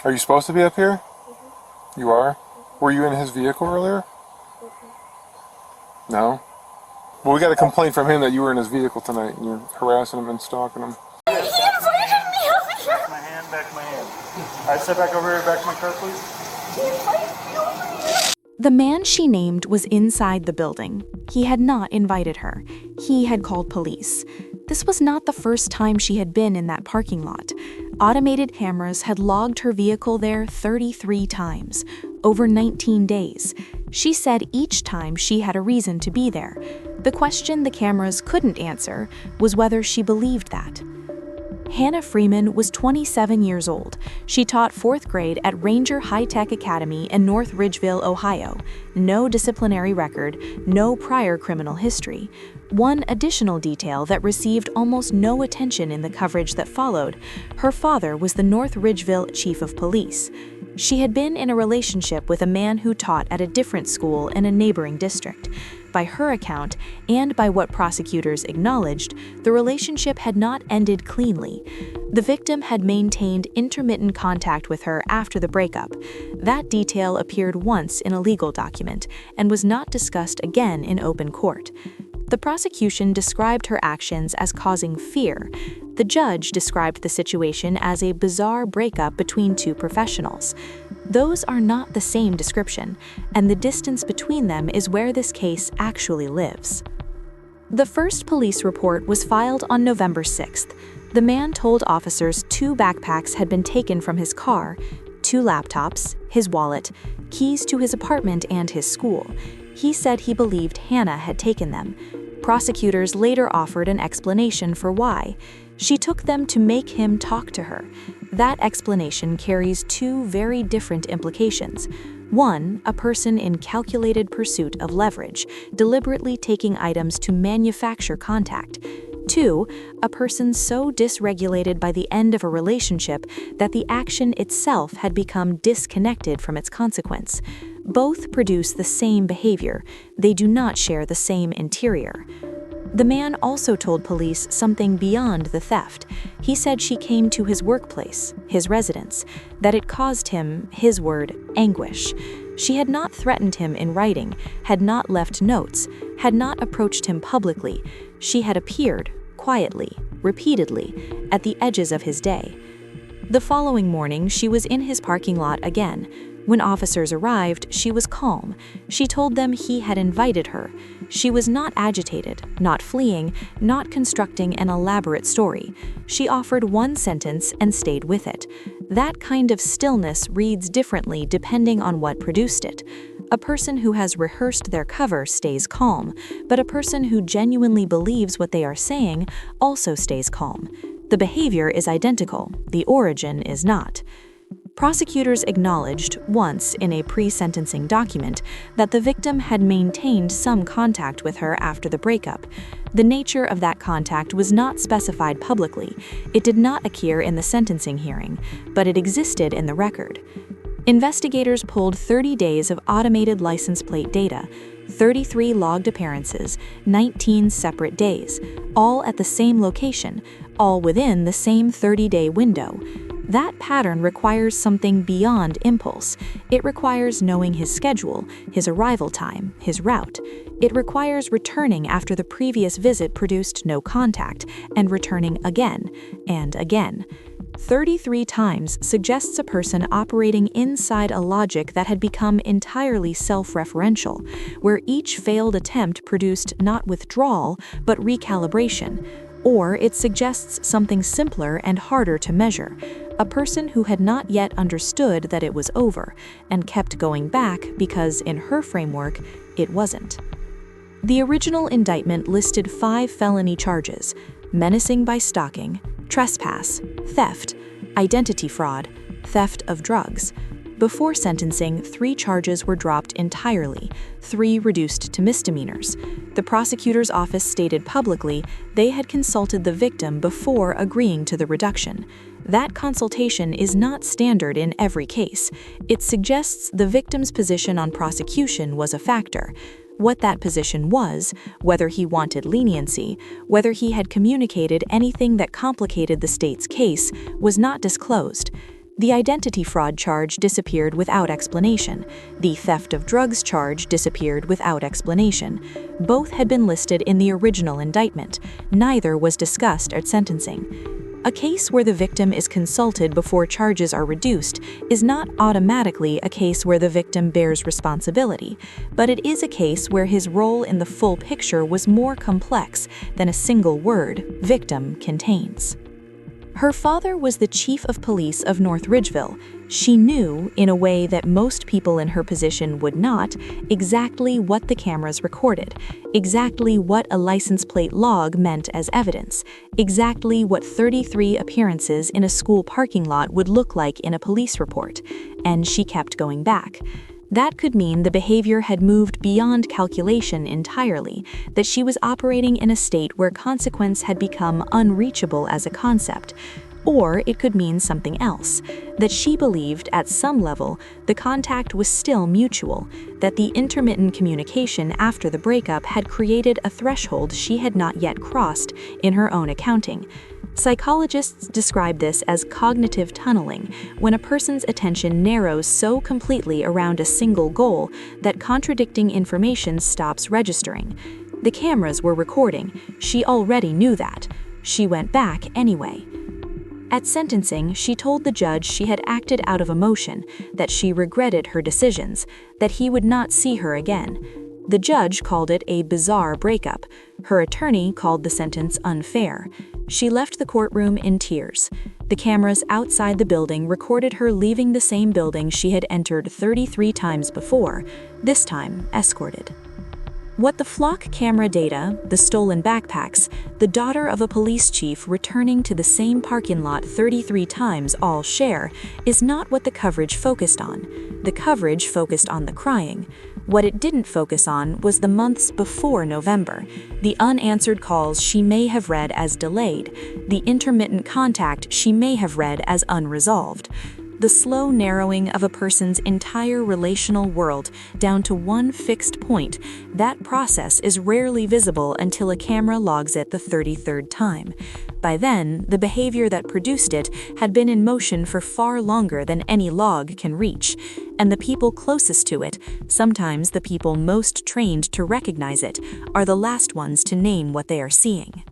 Are you supposed to be up here? You are? Were you in his vehicle earlier? No? Well, we got a complaint from him that you were in his vehicle tonight and you're harassing him and stalking him. Back my hand, back my hand. All right, step back over here, back to my car, please. The man she named was inside the building. He had not invited her. He had called police. This was not the first time she had been in that parking lot. Automated cameras had logged her vehicle there 33 times, over 19 days. She said each time she had a reason to be there. The question the cameras couldn't answer was whether she believed that. Hannah Freeman was 27 years old. She taught 4th grade at Ranger High-Tech Academy in North Ridgeville, Ohio. No disciplinary record, no prior criminal history. One additional detail that received almost no attention in the coverage that followed: her father was the North Ridgeville chief of police. She had been in a relationship with a man who taught at a different school in a neighboring district. By her account, and by what prosecutors acknowledged, the relationship had not ended cleanly. The victim had maintained intermittent contact with her after the breakup. That detail appeared once in a legal document and was not discussed again in open court. The prosecution described her actions as causing fear. The judge described the situation as a bizarre breakup between two professionals. Those are not the same description, and the distance between them is where this case actually lives. The first police report was filed on November 6th. The man told officers 2 backpacks had been taken from his car, 2 laptops, his wallet, keys to his apartment and his school. He said he believed Hannah had taken them. Prosecutors later offered an explanation for why. She took them to make him talk to her. That explanation carries 2 very different implications. One, a person in calculated pursuit of leverage, deliberately taking items to manufacture contact. 2, a person so dysregulated by the end of a relationship that the action itself had become disconnected from its consequence. Both produce the same behavior. They do not share the same interior. The man also told police something beyond the theft. He said she came to his workplace, his residence, that it caused him, his word, anguish. She had not threatened him in writing, had not left notes, had not approached him publicly. She had appeared, quietly, repeatedly, at the edges of his day. The following morning, she was in his parking lot again. When officers arrived, she was calm. She told them he had invited her. She was not agitated, not fleeing, not constructing an elaborate story. She offered one sentence and stayed with it. That kind of stillness reads differently depending on what produced it. A person who has rehearsed their cover stays calm, but a person who genuinely believes what they are saying also stays calm. The behavior is identical, the origin is not. Prosecutors acknowledged, once in a pre-sentencing document, that the victim had maintained some contact with her after the breakup. The nature of that contact was not specified publicly. It did not appear in the sentencing hearing, but it existed in the record. Investigators pulled 30 days of automated license plate data, 33 logged appearances, 19 separate days, all at the same location, all within the same 30-day window. That pattern requires something beyond impulse. It requires knowing his schedule, his arrival time, his route. It requires returning after the previous visit produced no contact, and returning again and again. 33 times suggests a person operating inside a logic that had become entirely self-referential, where each failed attempt produced not withdrawal, but recalibration. Or it suggests something simpler and harder to measure, a person who had not yet understood that it was over, and kept going back because, in her framework, it wasn't. The original indictment listed 5 felony charges: menacing by stalking, trespass, theft, identity fraud, theft of drugs. Before sentencing, 3 charges were dropped entirely, 3 reduced to misdemeanors. The prosecutor's office stated publicly they had consulted the victim before agreeing to the reduction. That consultation is not standard in every case. It suggests the victim's position on prosecution was a factor. What that position was, whether he wanted leniency, whether he had communicated anything that complicated the state's case, was not disclosed. The identity fraud charge disappeared without explanation. The theft of drugs charge disappeared without explanation. Both had been listed in the original indictment. Neither was discussed at sentencing. A case where the victim is consulted before charges are reduced is not automatically a case where the victim bears responsibility, but it is a case where his role in the full picture was more complex than a single word, victim, contains. Her father was the chief of police of North Ridgeville. She knew, in a way that most people in her position would not, exactly what the cameras recorded, exactly what a license plate log meant as evidence, exactly what 33 appearances in a school parking lot would look like in a police report, and she kept going back. That could mean the behavior had moved beyond calculation entirely, that she was operating in a state where consequence had become unreachable as a concept. Or it could mean something else, that she believed at some level the contact was still mutual, that the intermittent communication after the breakup had created a threshold she had not yet crossed in her own accounting. Psychologists describe this as cognitive tunneling, when a person's attention narrows so completely around a single goal that contradicting information stops registering. The cameras were recording. She already knew that. She went back anyway. At sentencing, she told the judge she had acted out of emotion, that she regretted her decisions, that he would not see her again. The judge called it a bizarre breakup. Her attorney called the sentence unfair. She left the courtroom in tears. The cameras outside the building recorded her leaving the same building she had entered 33 times before, this time escorted. What the flock camera data, the stolen backpacks, the daughter of a police chief returning to the same parking lot 33 times all share is not what the coverage focused on. The coverage focused on the crying. What it didn't focus on was the months before November, the unanswered calls she may have read as delayed, the intermittent contact she may have read as unresolved. The slow narrowing of a person's entire relational world down to one fixed point, that process is rarely visible until a camera logs it the 33rd time. By then, the behavior that produced it had been in motion for far longer than any log can reach, and the people closest to it, sometimes the people most trained to recognize it, are the last ones to name what they are seeing.